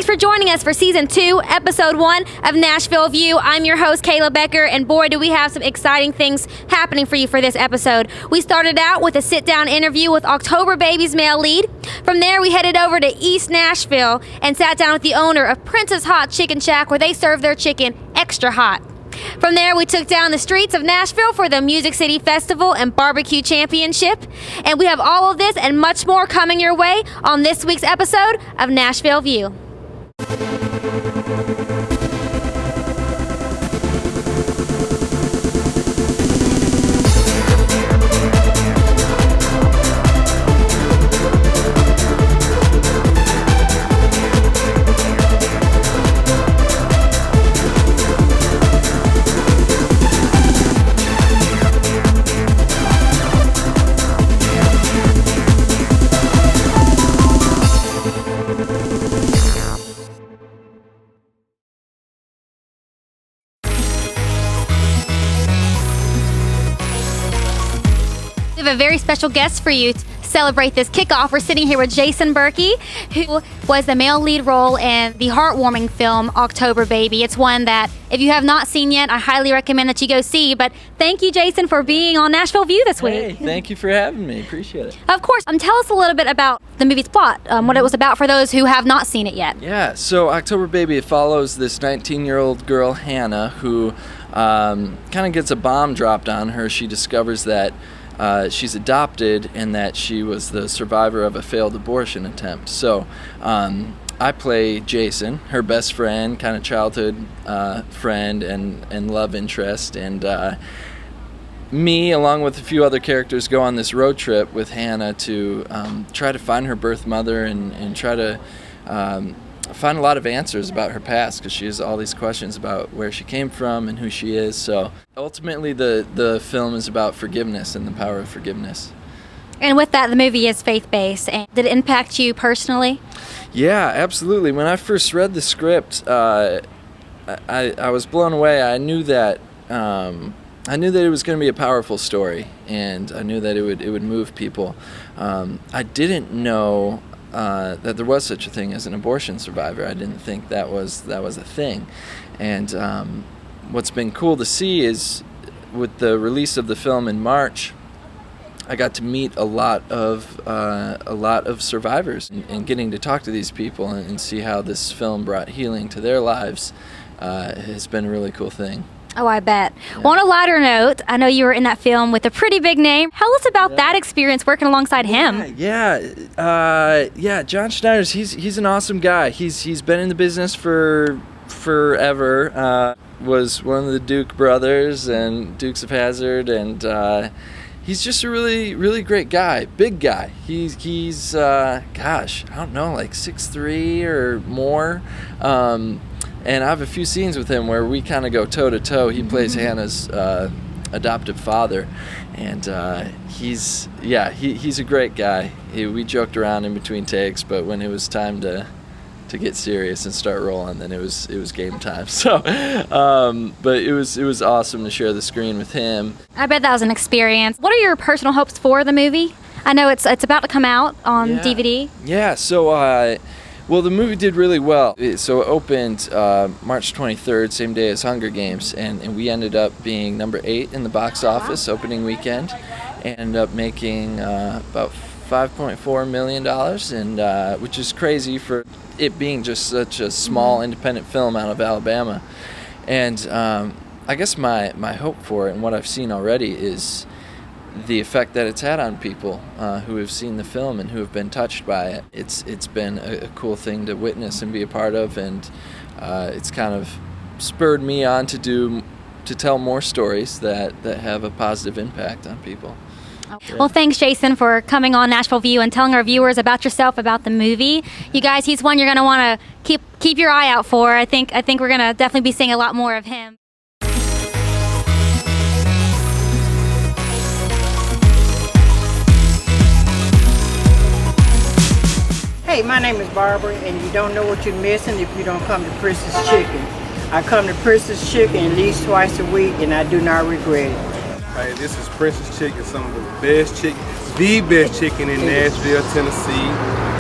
for joining us for Season 2, Episode 1 of Nashville View. I'm your host, Kayla Becker, and boy, do we have some exciting things happening for you for this episode. We started out with a sit-down interview with October Baby's male lead. From there, we headed over to East Nashville and sat down with the owner of Princess Hot Chicken Shack, where they serve their chicken extra hot. From there, we took down the streets of Nashville for the Music City Festival and Barbecue Championship. And we have all of this and much more coming your way on this week's episode of Nashville View. We have a very special guest for you to celebrate this kickoff. We're sitting here with Jason Burkey, who was the male lead role in the heartwarming film October Baby. It's one that, if you have not seen yet, I highly recommend that you go see. But thank you, Jason, for being on Nashville View this week. Hey, thank you for having me. Appreciate it. Of course. Tell us a little bit about the movie's plot, what it was about for those who have not seen it yet. Yeah, so October Baby, it follows this 19-year-old girl, Hannah, who kind of gets a bomb dropped on her. She discovers that she's adopted and that she was the survivor of a failed abortion attempt. So I play Jason, her best friend, kind of childhood friend and love interest. And me, along with a few other characters, go on this road trip with Hannah to try to find her birth mother and try to find a lot of answers about her past, because she has all these questions about where she came from and who she is. So ultimately the film is about forgiveness and the power of forgiveness. And with that, the movie is faith-based. And did it impact you personally? Yeah, absolutely. When I first read the script, I was blown away. I knew that it was going to be a powerful story, and I knew that it would move people. I didn't know that there was such a thing as an abortion survivor. I didn't think that was a thing. And what's been cool to see is, with the release of the film in March, I got to meet a lot of survivors, and getting to talk to these people and see how this film brought healing to their lives has been a really cool thing. Oh, I bet. Yeah. Well, on a lighter note, I know you were in that film with a pretty big name. Tell us about that experience working alongside him. Yeah. John Schneider's he's an awesome guy. He's been in the business for forever. Was one of the Duke brothers and Dukes of Hazzard, and he's just a really, really great guy. Big guy. He's gosh, I don't know, like 6'3" or more. And I have a few scenes with him where we kind of go toe-to-toe. He plays Hannah's adoptive father, and he's a great guy. We joked around in between takes, but when it was time to get serious and start rolling, then it was game time. So, but it was awesome to share the screen with him. I bet that was an experience. What are your personal hopes for the movie? I know it's about to come out on DVD. Yeah. So. Well, the movie did really well. So it opened March 23rd, same day as Hunger Games, and we ended up being number 8 in the box office opening weekend, and ended up making about $5.4 million, and which is crazy for it being just such a small independent film out of Alabama. And I guess my hope for it and what I've seen already is the effect that it's had on people who have seen the film and who have been touched by it. It's been a cool thing to witness and be a part of, and it's kind of spurred me on to tell more stories that have a positive impact on people. Yeah. Well, thanks, Jason, for coming on Nashville View and telling our viewers about yourself, about the movie. You guys, he's one you're going to want to keep your eye out for. I think we're going to definitely be seeing a lot more of him. Hey, my name is Barbara, and you don't know what you're missing if you don't come to Princess Chicken. I come to Princess Chicken at least twice a week, and I do not regret it. Hey, this is Princess Chicken, some of the best chicken in Nashville, Tennessee.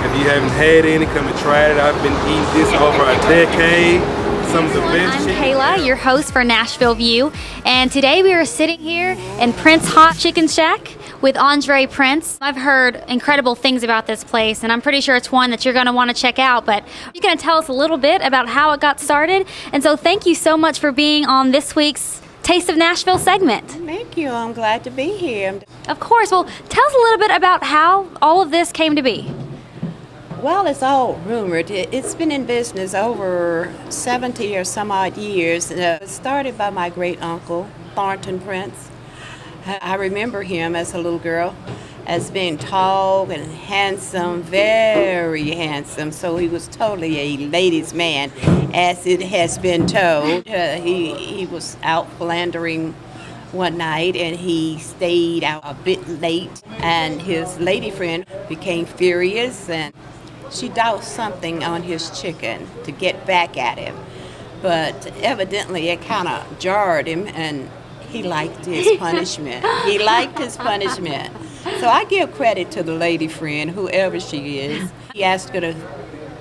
If you haven't had any, come and try it. I've been eating this over a decade. Some of the best I'm chicken. Kayla, your host for Nashville View, and today we are sitting here in Prince Hot Chicken Shack with Andre Prince. I've heard incredible things about this place, and I'm pretty sure it's one that you're going to want to check out, but you're going to tell us a little bit about how it got started, and so thank you so much for being on this week's Taste of Nashville segment. Thank you. I'm glad to be here. Of course. Well, tell us a little bit about how all of this came to be. Well, it's all rumored. It's been in business over 70 or some odd years. It was started by my great uncle, Thornton Prince. I remember him as a little girl as being tall and handsome, very handsome. So he was totally a ladies' man, as it has been told. He was out philandering one night and he stayed out a bit late, and his lady friend became furious and she doused something on his chicken to get back at him. But evidently it kind of jarred him and he liked his punishment. He liked his punishment. So I give credit to the lady friend, whoever she is. He asked her to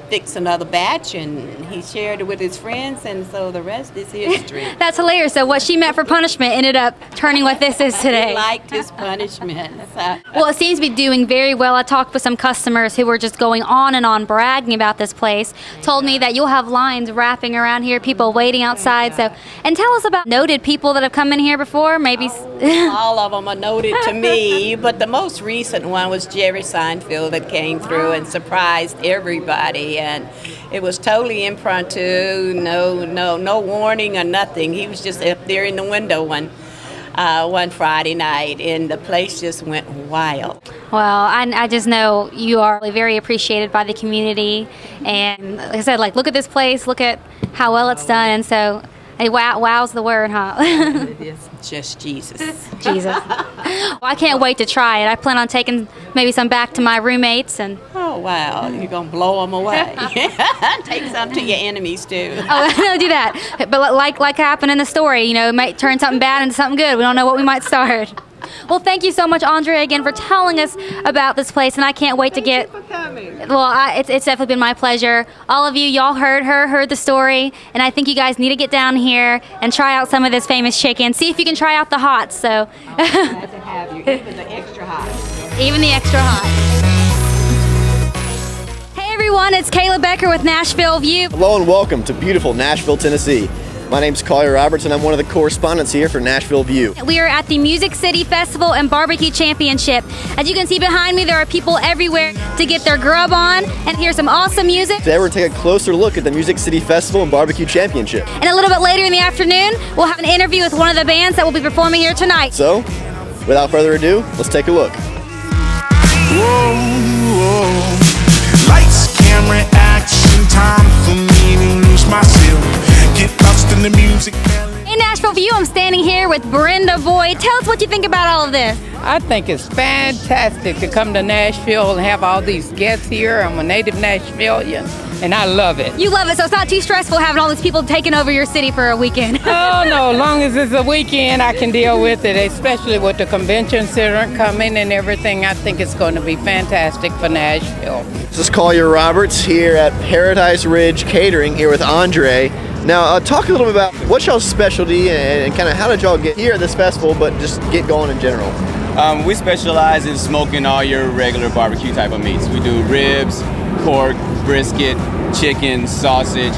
fix another batch and he shared it with his friends, and so the rest is history. That's hilarious. So what she meant for punishment ended up turning what this is today. He liked his punishment. Well, it seems to be doing very well. I talked with some customers who were just going on and on bragging about this place. Told me that you'll have lines wrapping around here, people waiting outside. So, and tell us about noted people that have come in here before. Maybe all of them are noted to me, but the most recent one was Jerry Seinfeld that came through and surprised everybody. And it was totally impromptu, no warning or nothing. He was just up there in the window one Friday night, and the place just went wild. Well, I just know you are very appreciated by the community, and like I said, look at this place, look at how well it's done, and so wow's the word, huh? It's just Jesus. Jesus. Well, I can't wait to try it. I plan on taking maybe some back to my roommates and. Oh wow, you're gonna blow them away. Take some to your enemies too. Oh, don't do that. But like happened in the story, it might turn something bad into something good. We don't know what we might start. Well, thank you so much, Andre, again, for telling us about this place, and I can't wait to get. Thank you for coming. Well, it's definitely been my pleasure. All of you, y'all heard the story, and I think you guys need to get down here and try out some of this famous chicken. See if you can try out the hot. So. Glad to have you, even the extra hot. Even the extra hot. Hey everyone, it's Kayla Becker with Nashville View. Hello and welcome to beautiful Nashville, Tennessee. My name's Collier Roberts and I'm one of the correspondents here for Nashville View. We are at the Music City Festival and Barbecue Championship. As you can see behind me, there are people everywhere to get their grub on and hear some awesome music. Today we're going to take a closer look at the Music City Festival and Barbecue Championship. And a little bit later in the afternoon, we'll have an interview with one of the bands that will be performing here tonight. So, without further ado, let's take a look. Whoa, whoa. Lights, camera, action, time for me to lose myself. Get lost in the music. In Nashville View, I'm standing here with Brenda Boyd. Tell us what you think about all of this. I think it's fantastic to come to Nashville and have all these guests here. I'm a native Nashvilleian, and I love it. You love it, so it's not too stressful having all these people taking over your city for a weekend. Oh, no, as long as it's a weekend, I can deal with it, especially with the convention center coming and everything. I think it's going to be fantastic for Nashville. This is Collier Roberts here at Paradise Ridge Catering here with Andre. Now, talk a little bit about what's y'all's specialty and kind of how did y'all get here at this festival, but just get going in general. We specialize in smoking all your regular barbecue type of meats. We do ribs, pork, brisket, chicken, sausage.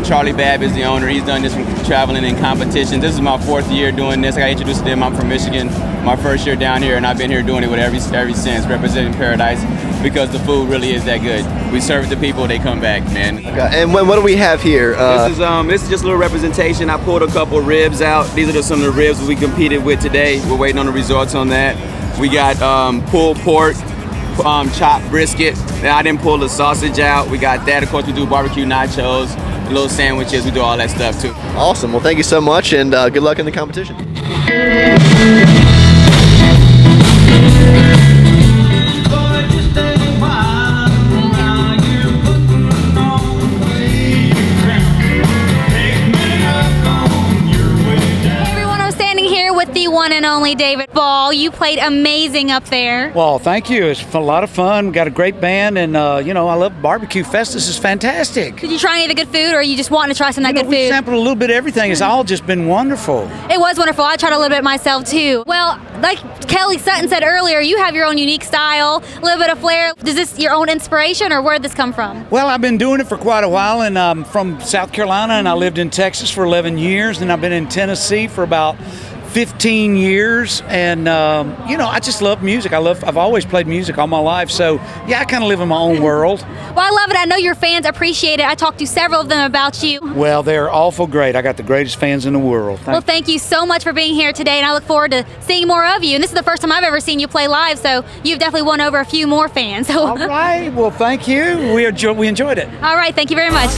Charlie Babb is the owner. He's done this from traveling in competitions. This is my 4th year doing this. I got introduced to him. I'm from Michigan. My first year down here, and I've been here doing it with ever since, representing Paradise, because the food really is that good. We serve it to people, they come back, man. Okay, and what do we have here? This is just a little representation. I pulled a couple ribs out. These are just some of the ribs we competed with today. We're waiting on the results on that. We got pulled pork, chopped brisket. Now I didn't pull the sausage out. We got that. Of course, we do barbecue nachos, little sandwiches. We do all that stuff too. Awesome. Well, thank you so much, and good luck in the competition. one and only David Ball. You played amazing up there. Well, thank you. It's a lot of fun. Got a great band, and I love BBQ Fest. This is fantastic. Did you try any of the good food, or are you just wanting to try some of that good We food? sampled a little bit of everything. It's all just been wonderful. It was wonderful. I tried a little bit myself too. Well, like Kelly Sutton said earlier, you have your own unique style, a little bit of flair. Is this your own inspiration, or where did this come from? Well, I've been doing it for quite a while, and I'm from South Carolina, and I lived in Texas for 11 years, and I've been in Tennessee for about 15 years, and I just love music. I've always played music all my life, so yeah, I kind of live in my own world. Well, I love it. I know your fans appreciate it. I talked to several of them about you. Well, they're awful great. I got the greatest fans in the world. Well, thank you so much for being here today, and I look forward to seeing more of you. And this is the first time I've ever seen you play live, so you've definitely won over a few more fans. So. All right. Well, thank you. We enjoyed it. All right. Thank you very much.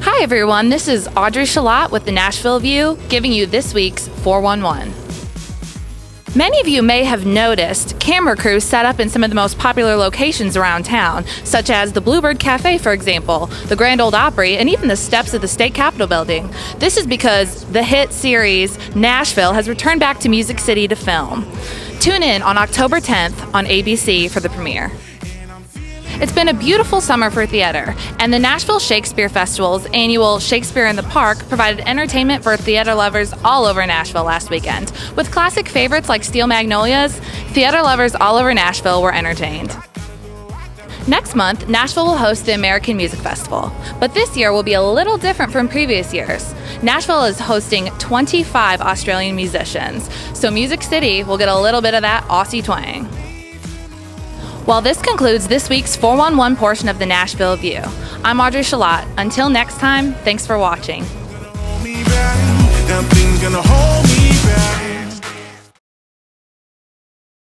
Hi everyone, this is Audrey Shalat with the Nashville View, giving you this week's 411. Many of you may have noticed camera crews set up in some of the most popular locations around town, such as the Bluebird Cafe, for example, the Grand Ole Opry, and even the steps of the State Capitol building. This is because the hit series Nashville has returned back to Music City to film. Tune in on October 10th on ABC for the premiere. It's been a beautiful summer for theater, and the Nashville Shakespeare Festival's annual Shakespeare in the Park provided entertainment for theater lovers all over Nashville last weekend. With classic favorites like Steel Magnolias, theater lovers all over Nashville were entertained. Next month, Nashville will host the American Music Festival, but this year will be a little different from previous years. Nashville is hosting 25 Australian musicians, so Music City will get a little bit of that Aussie twang. Well, this concludes this week's 411 portion of the Nashville View. I'm Audrey Shalat. Until next time, thanks for watching. Nothing's gonna hold me